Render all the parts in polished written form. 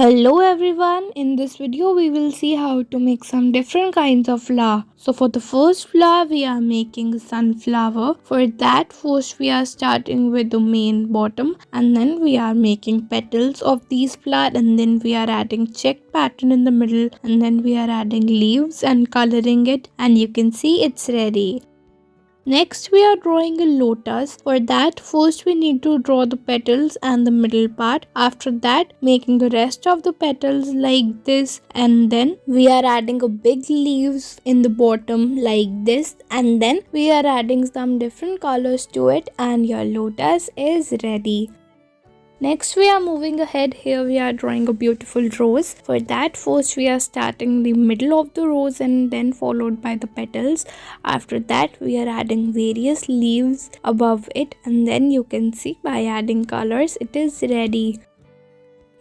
Hello everyone, in this video we will see how to make some different kinds of flower. So for the first flower we are making sunflower. For that first we are starting with the main bottom and then we are making petals of these flower and then we are adding check pattern in the middle and then we are adding leaves and coloring it and you can see it's ready. Next we are drawing a lotus. For that first we need to draw the petals and the middle part. After that making the rest of the petals like this and then we are adding a big leaves in the bottom like this and then we are adding some different colors to it and your lotus is ready. Next we are moving ahead. Here we are drawing a beautiful rose. For that first we are starting the middle of the rose and then followed by the petals. After that we are adding various leaves above it and then you can see by adding colors it is ready.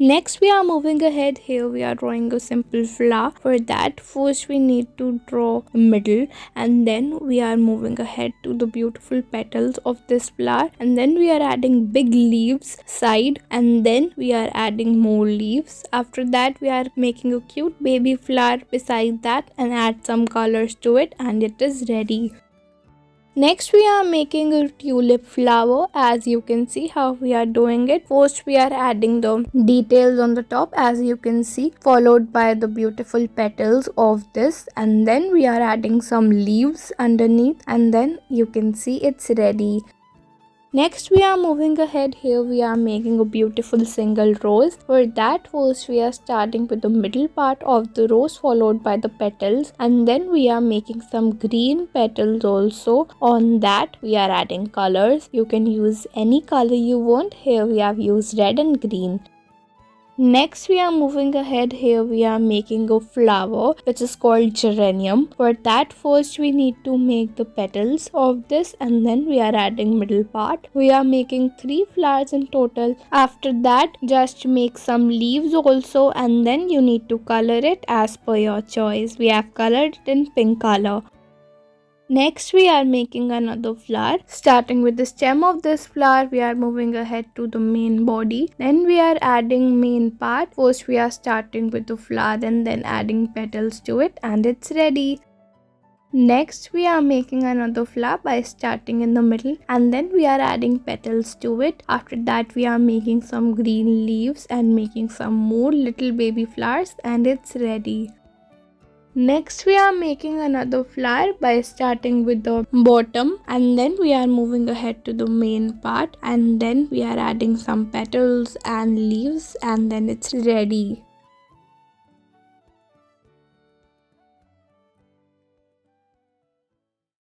Next we are moving ahead. Here we are drawing a simple flower. For that first we need to draw a middle and then we are moving ahead to the beautiful petals of this flower and then we are adding big leaves side and then we are adding more leaves. After that we are making a cute baby flower beside that and add some colors to it and it is ready. Next we are making a tulip flower. As you can see how we are doing it. First we are adding the details on the top as you can see, followed by the beautiful petals of this and then we are adding some leaves underneath and then you can see it's ready. Next we are moving ahead. Here we are making a beautiful single rose. For that first we are starting with the middle part of the rose followed by the petals and then we are making some green petals also. On that we are adding colors. You can use any color you want. Here we have used red and green. Next we are moving ahead. Here we are making a flower which is called geranium. For that first we need to make the petals of this and then we are adding middle part. We are making 3 flowers in total. After that just make some leaves also and then you need to color it as per your choice. We have colored it in pink color. Next we are making another flower. Starting with the stem of this flower we are moving ahead to the main body. Then we are adding main part. First we are starting with the flower and then adding petals to it and it's ready. Next we are making another flower by starting in the middle and then we are adding petals to it. After that we are making some green leaves and making some more little baby flowers and it's ready. Next we are making another flower by starting with the bottom and then we are moving ahead to the main part and then we are adding some petals and leaves and then it's ready.